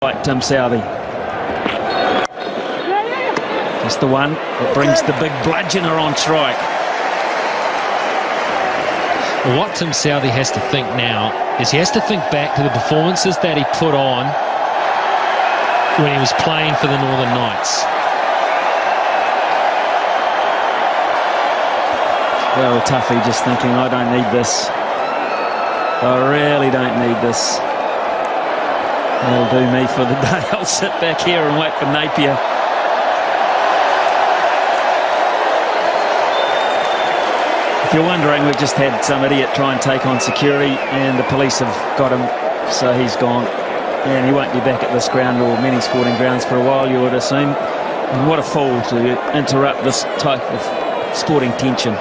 Right, Tim Southee. Just the one that brings the big bludgeoner on strike. Well, what Tim Southee has to think now is he has to think back to the performances that he put on when he was playing for the Northern Knights. Well, Tuffy just thinking, I don't need this. I really don't need this. That'll do me for the day. I'll sit back here and wait for Napier. If you're wondering, we've just had some idiot try and take on security and the police have got him, so he's gone. And he won't be back at this ground or many sporting grounds for a while, you would assume. And what a fool to interrupt this type of sporting tension.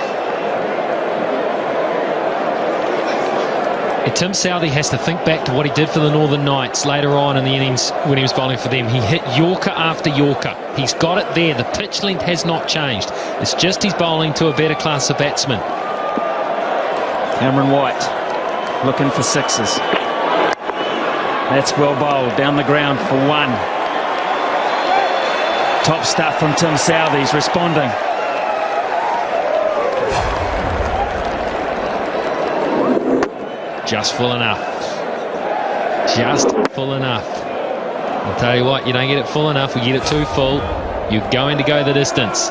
Tim Southee has to think back to what he did for the Northern Knights later on in the innings when he was bowling for them. He hit Yorker after Yorker. He's got it there. The pitch length has not changed. It's just he's bowling to a better class of batsmen. Cameron White looking for sixes. That's well bowled down the ground for one. Top stuff from Tim Southee. He's responding. Just full enough. Just full enough. I'll tell you what, you don't get it full enough, we get it too full, you're going to go the distance.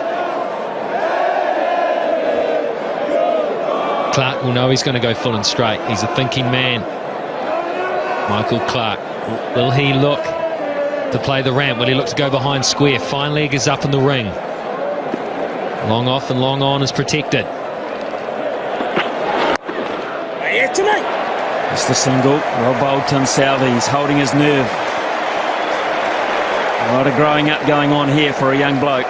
Clark will know he's going to go full and straight. He's a thinking man. Michael Clark. Will he look to play the ramp? Will he look to go behind square? Fine leg is up in the ring. Long off and long on is protected. It's the single. Well bowled Tim Southee. He's holding his nerve. A lot of growing up going on here for a young bloke.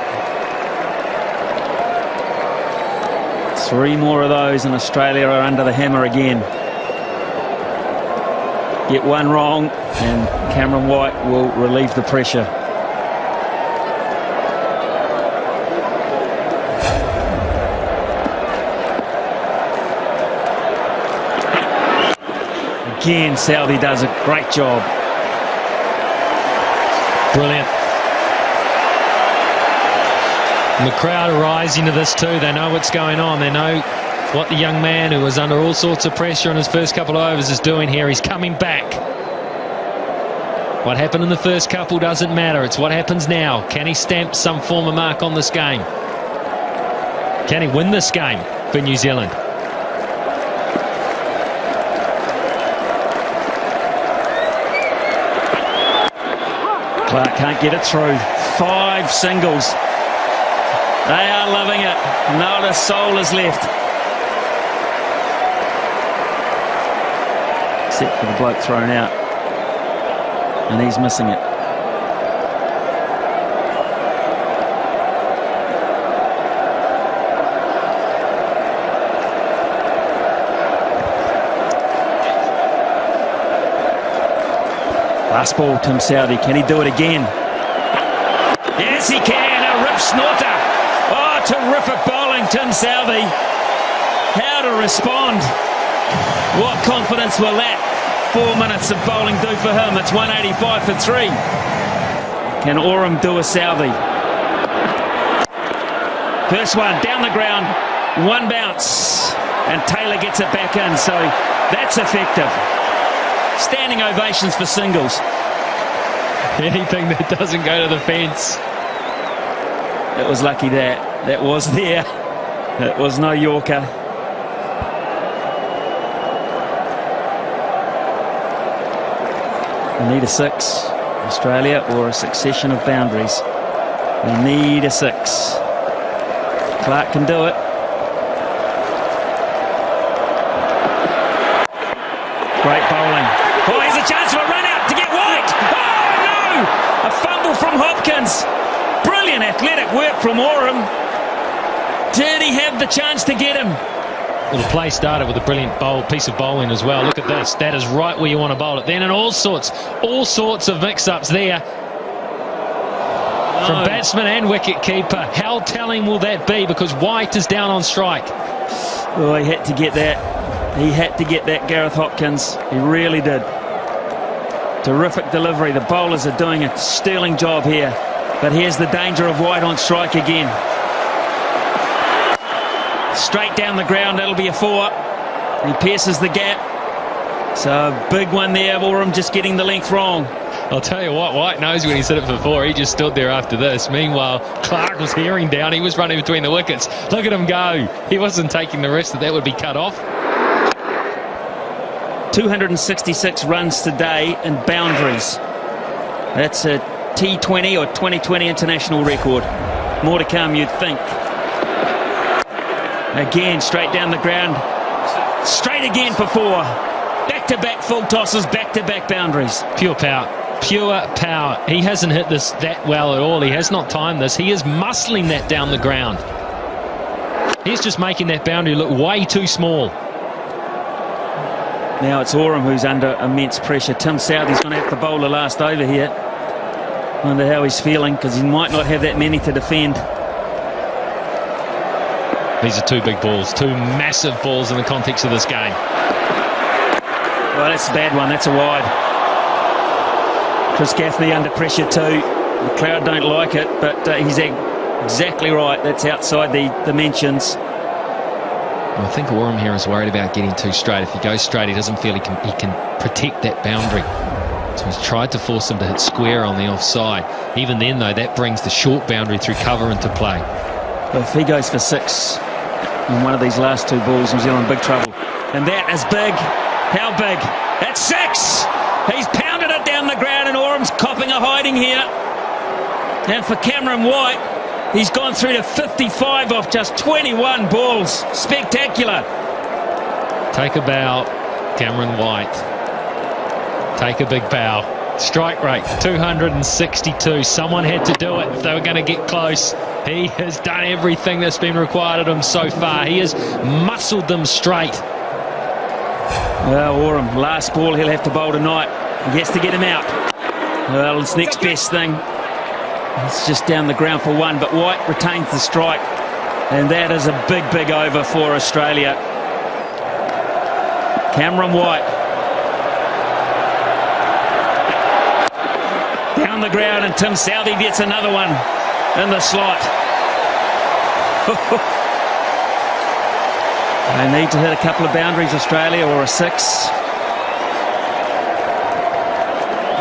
3 more of those and Australia are under the hammer again. Get one wrong and Cameron White will relieve the pressure. Again, Southee does a great job. Brilliant. And the crowd are rising to this too. They know what's going on. They know what the young man who was under all sorts of pressure in his first couple of overs is doing here. He's coming back. What happened in the first couple doesn't matter. It's what happens now. Can he stamp some form of mark on this game? Can he win this game for New Zealand? Clark can't get it through. 5 singles. They are loving it. Not a soul is left. Except for the bloke thrown out. And he's missing it. Last ball, Tim Southee. Can he do it again? Yes, he can. A rip snorter. Oh, terrific bowling, Tim Southee. How to respond. What confidence will that 4 minutes of bowling do for him? It's 185 for 3. Can Oram do a Southee? First one, down the ground. One bounce. And Taylor gets it back in. So that's effective. Standing ovations for singles. Anything that doesn't go to the fence. It was lucky that was there. It was no Yorker. We need a 6, Australia, or a succession of boundaries. We need a 6. Clark can do it. Great bowling. Oh, here's a chance for a run out to get White. Oh, no! A fumble from Hopkins. Brilliant athletic work from Oram. Did he have the chance to get him? Well, the play started with a brilliant piece of bowling as well. Look at this. That is right where you want to bowl it. Then and all sorts of mix-ups there. From batsman and wicket keeper. How telling will that be? Because White is down on strike. Oh, he had to get that. He had to get that, Gareth Hopkins. He really did. Terrific delivery. The bowlers are doing a sterling job here. But here's the danger of White on strike again. Straight down the ground, that'll be a 4. He pierces the gap. So a big one there. Oram just getting the length wrong. I'll tell you what, White knows when he said it for 4. He just stood there after this. Meanwhile, Clark was hearing down. He was running between the wickets. Look at him go. He wasn't taking the risk that would be cut off. 266 runs today in boundaries. That's a T20 or 2020 international record. More to come, you'd think. Again, straight down the ground. Straight again for 4. Back-to-back full tosses, back-to-back boundaries. Pure power. Pure power. He hasn't hit this that well at all. He has not timed this. He is muscling that down the ground. He's just making that boundary look way too small. Now it's Oram who's under immense pressure. Tim Southee's going to have to bowl the last over here. Wonder how he's feeling, because he might not have that many to defend. These are 2 big balls, 2 massive balls in the context of this game. Well, that's a bad one. That's a wide. Chris Gaffney under pressure too. The crowd don't like it, but he's exactly right. That's outside the dimensions. I think Oram here is worried about getting too straight. If he goes straight, he doesn't feel he can protect that boundary. So he's tried to force him to hit square on the offside. Even then, though, that brings the short boundary through cover into play. Well, if he goes for 6 in one of these last 2 balls, New Zealand in big trouble. And that is big. How big? That's 6! He's pounded it down the ground, and Oram's copping a hiding here. And for Cameron White, he's gone through to 55 off just 21 balls. Spectacular. Take a bow, Cameron White. Take a big bow. Strike rate, 262. Someone had to do it if they were going to get close. He has done everything that's been required of him so far. He has muscled them straight. Well, Oram, last ball he'll have to bowl tonight. He has to get him out. Well, it's next best thing. It's just down the ground for 1, but White retains the strike. And that is a big, big over for Australia. Cameron White. Down the ground, and Tim Southee gets another one in the slot. They need to hit a couple of boundaries, Australia, or a 6.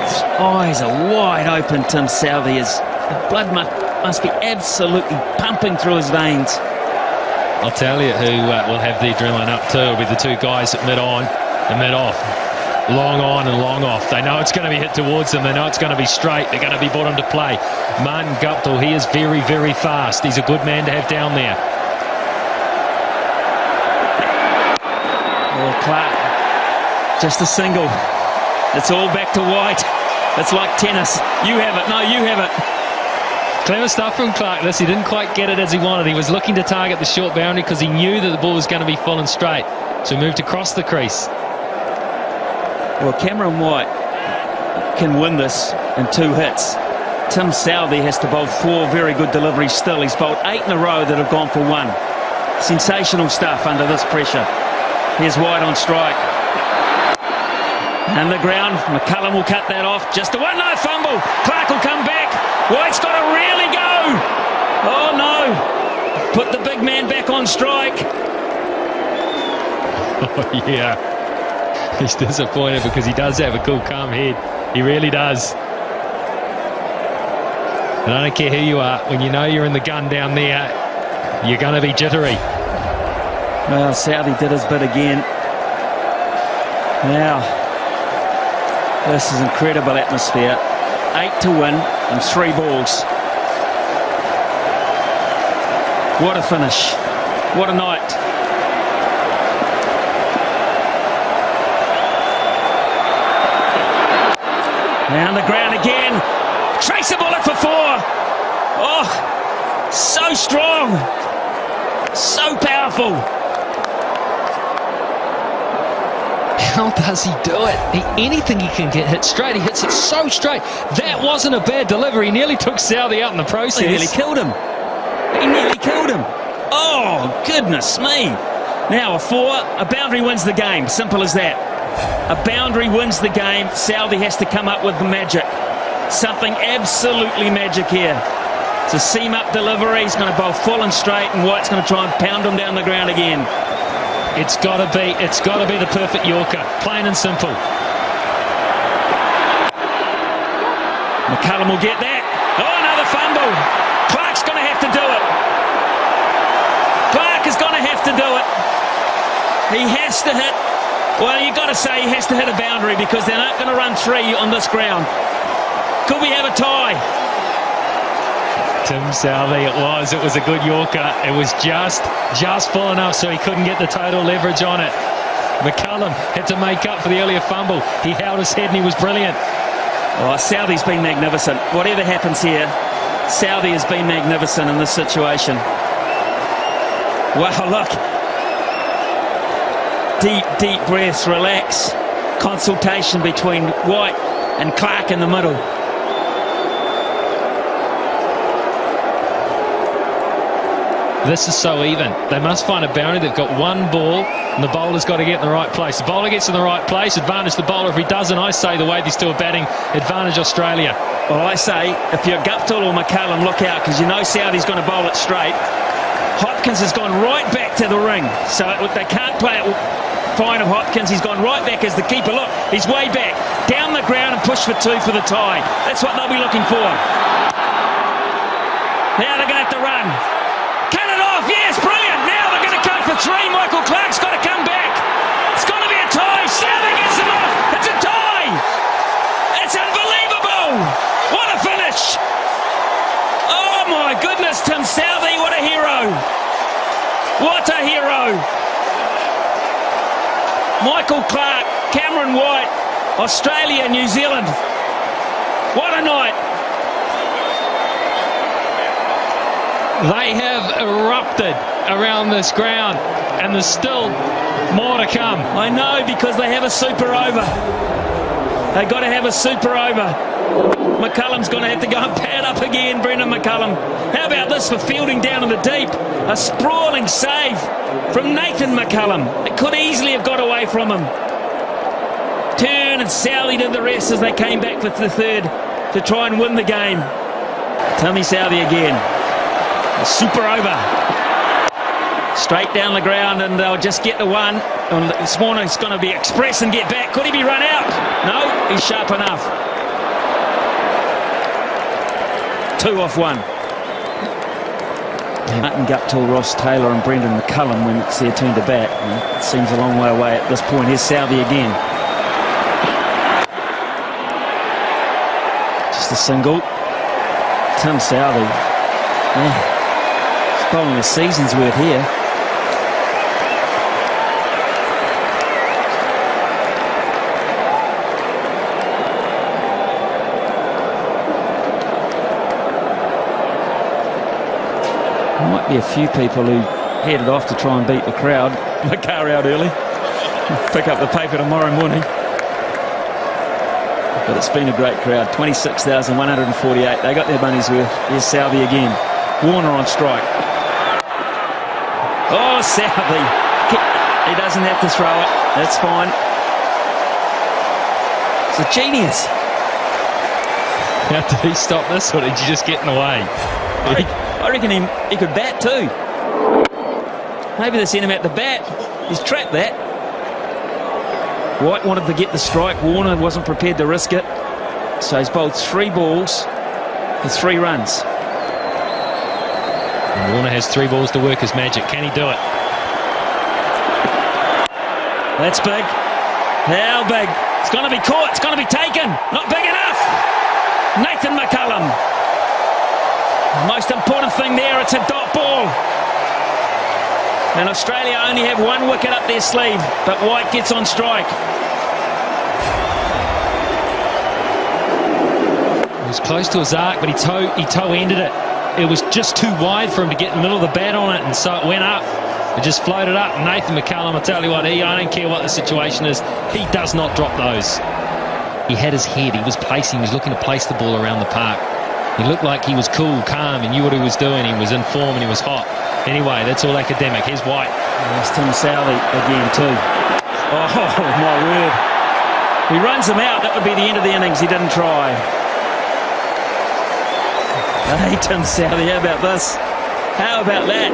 His eyes are wide open, Tim Southee. The blood must be absolutely pumping through his veins. I'll tell you who will have the adrenaline up too. It'll be the 2 guys at mid-on and mid-off. Long on and long off. They know it's going to be hit towards them. They know it's going to be straight. They're going to be brought into play. Martin Guptill, he is very, very fast. He's a good man to have down there. Oh, Clark, just a single. It's all back to White. It's like tennis. You have it. No, you have it. Clever stuff from Clark. He didn't quite get it as he wanted. He was looking to target the short boundary because he knew that the ball was going to be full and straight. So he moved across the crease. Well, Cameron White can win this in 2 hits. Tim Southee has to bowl 4 very good deliveries still. He's bowled 8 in a row that have gone for 1. Sensational stuff under this pressure. Here's White on strike. And the ground, McCullum will cut that off. Just a 1-0 fumble. Clark will come back. White's got to really go. Oh no. Put the big man back on strike. Oh yeah. He's disappointed because he does have a cool, calm head. He really does. And I don't care who you are, when you know you're in the gun down there, you're going to be jittery. Well, Southee did his bit again. Now, this is incredible atmosphere. 8 to win and 3 balls. What a finish. What a night. Down the ground again. Trace a bullet for 4. Oh, so strong. So powerful. How does he do it? Anything he can get hit straight, he hits it so straight. That wasn't a bad delivery. He nearly took Southee out in the process. He nearly killed him. He nearly killed him. Oh, goodness me. Now a 4, a boundary wins the game. Simple as that. A boundary wins the game. Southey has to come up with the magic. Something absolutely magic here. It's a seam-up delivery. He's going to bowl full and straight, and White's going to try and pound him down the ground again. It's got to be the perfect Yorker, plain and simple. McCullum will get that. Oh, another fumble. Clark's going to have to do it. Clark is going to have to do it. He has to hit. Well, you've got to say he has to hit a boundary because they're not going to run 3 on this ground. Could we have a tie? Tim Southey, it was a good Yorker. It was just full enough so he couldn't get the total leverage on it. McCullum had to make up for the earlier fumble. He held his head and he was brilliant. Oh, Southey's been magnificent. Whatever happens here, Southey has been magnificent in this situation. Wow, look. Deep breaths, relax. Consultation between White and Clark in the middle. This is so even. They must find a boundary. They've got one ball, and the bowler's got to get in the right place. The bowler gets in the right place, advantage the bowler. If he doesn't, I say the way they're still batting, advantage Australia. Well, I say, if you're Guptill or McCullum, look out, because you know Southey's going to bowl it straight. Hopkins has gone right back to the ring, so they can't play it fine of Hopkins. He's gone right back as the keeper. Look, he's way back. Down the ground and push for 2 for the tie. That's what they'll be looking for. Now they're going to have to run. Cut it off, yes, brilliant. Now they're going to go for 3. Michael Clark's got to come back. It's got to be a tie. Southey gets them off. It's a tie. It's unbelievable. What a finish. Oh my goodness, Tim Southey, what a hero. What a hero. Michael Clark, Cameron White, Australia, New Zealand. What a night. They have erupted around this ground, and there's still more to come. I know, because they have a super over. They've got to have a super over. McCullum's going to have to go and pad up again, Brendan McCullum. How about this for fielding down in the deep? A sprawling save from Nathan McCullum. It could easily have got away from him. Turn and Southey did the rest as they came back for the 3rd to try and win the game. Tommy Southey again. A super over. Straight down the ground, and they'll just get the 1. And Swanner's going to be express and get back. Could he be run out? No, he's sharp enough. 2 off 1. Martin Guptill, Ross Taylor and Brendan McCullum when it's their turn to bat. It seems a long way away at this point. Here's Southey again. Just a single. Tim Southey. Yeah. He's bowling a season's worth here. Might be a few people who headed off to try and beat the crowd. The car out early. Pick up the paper tomorrow morning. But it's been a great crowd. 26,148. They got their money's worth. Here's Southey again. Warner on strike. Oh, Southey. He doesn't have to throw it. That's fine. It's a genius. How did he stop this, or did you just get in the way? I reckon he could bat too. Maybe they sent him out the bat. He's trapped that. White wanted to get the strike. Warner wasn't prepared to risk it. So he's bowled 3 balls for 3 runs. And Warner has 3 balls to work his magic. Can he do it? That's big. How big? It's going to be caught. It's going to be taken. Not big enough. Nathan McCullum. Most important thing there, it's a dot ball. And Australia only have 1 wicket up their sleeve, but White gets on strike. It was close to his arc, but he toe-ended it. It was just too wide for him to get in the middle of the bat on it, and so it went up. It just floated up. Nathan McCullum, I tell you what, I don't care what the situation is, he does not drop those. He had his head, he was looking to place the ball around the park. He looked like he was cool, calm, and knew what he was doing. He was in form and he was hot. Anyway, that's all academic. Here's White. There's Tim Southey again too. Oh, my word. He runs him out. That would be the end of the innings. He didn't try. Hey, Tim Southee, how about this? How about that?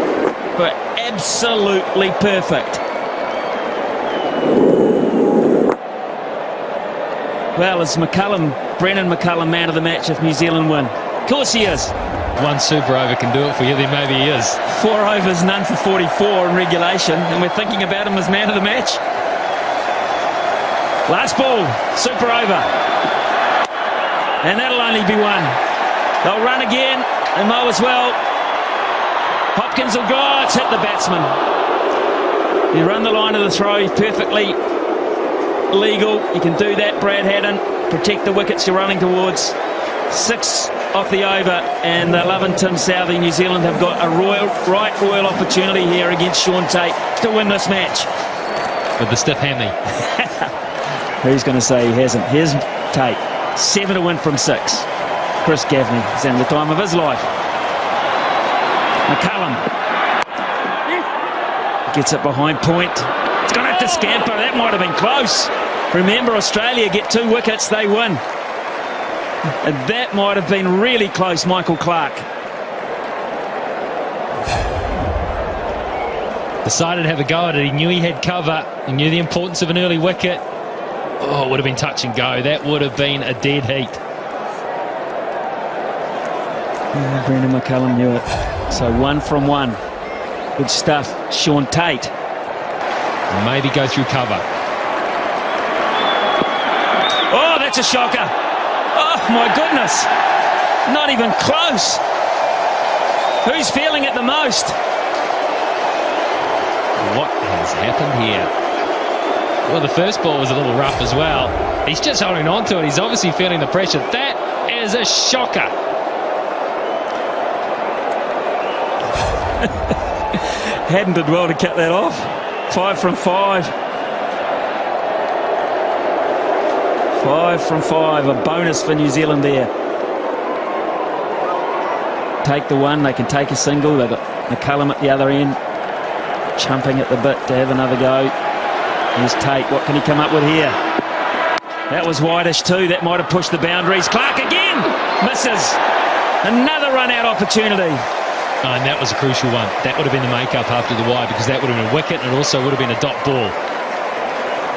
But absolutely perfect. Well, is Brendan McCullum man of the match if New Zealand win? Of course he is. One super over can do it for you, then maybe he is. 4 overs, none for 44 in regulation, and we're thinking about him as man of the match. Last ball, super over. And that'll only be one. They'll run again, and Mo as well. Hopkins will go, it's hit the batsman. You run the line of the throw, perfectly legal. You can do that, Brad Haddin. Protect the wickets you're running towards. 6 off the over, and they're loving Tim Southee. New Zealand have got a royal opportunity here against Shaun Tait to win this match. With the stiff hammy. Who's going to say he hasn't? Here's Tait. 7 to win from 6. Chris Gaffney is having the time of his life. McCullum gets it behind point. It's going to have to scamper. That might have been close. Remember, Australia get 2 wickets, they win. And that might have been really close, Michael Clarke. Decided to have a go at it. He knew he had cover. He knew the importance of an early wicket. Oh, it would have been touch and go. That would have been a dead heat. Yeah, Brendan McCullum knew it. So 1 from 1. Good stuff. Shaun Tait. Maybe go through cover. Oh, that's a shocker. Oh, my goodness. Not even close. Who's feeling it the most? What has happened here? Well, the first ball was a little rough as well. He's just holding on to it. He's obviously feeling the pressure. That is a shocker. Haddin did well to cut that off. 5 from 5. 5 from 5. A bonus for New Zealand there. Take the one. They can take a single. They've got McCullum at the other end, chumping at the bit to have another go. Here's Tait. What can he come up with here? That was wideish too. That might have pushed the boundaries. Clarke again misses. Another run-out opportunity. And that was a crucial one. That would have been the make-up after the wide, because that would have been a wicket, and it also would have been a dot ball.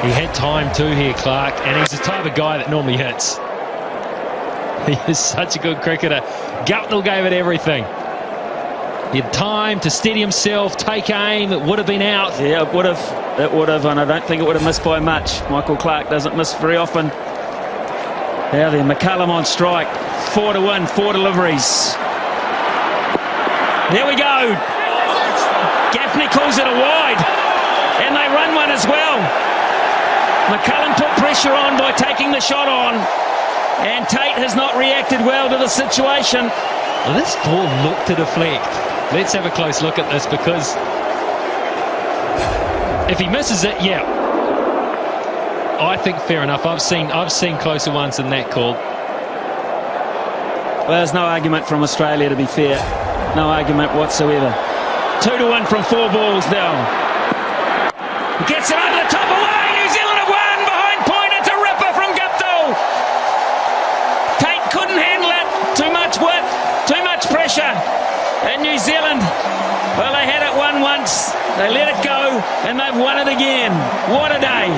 He had time too here, Clarke, and he's the type of guy that normally hits. He is such a good cricketer. Gutnell gave it everything. He had time to steady himself, take aim. It would have been out. Yeah, it would have. It would have, and I don't think it would have missed by much. Michael Clarke doesn't miss very often. Now then, McCullum on strike. 4 to 1, 4 deliveries. There we go. Gaffney calls it a wide, and they run one as well. McCullum put pressure on by taking the shot on, and Tait has not reacted well to the situation. Well, this ball looked to deflect. Let's have a close look at this, because if he misses it, yeah, I think fair enough. I've seen closer ones than that call. Well, there's no argument from Australia, to be fair. No argument whatsoever. 2 to 1 from 4 balls now. Gets it over the top away. New Zealand have won behind point. It's a ripper from Guptill. Tait couldn't handle it. Too much width, too much pressure. And New Zealand, well, they had it won once. They let it go, and they've won it again. What a day.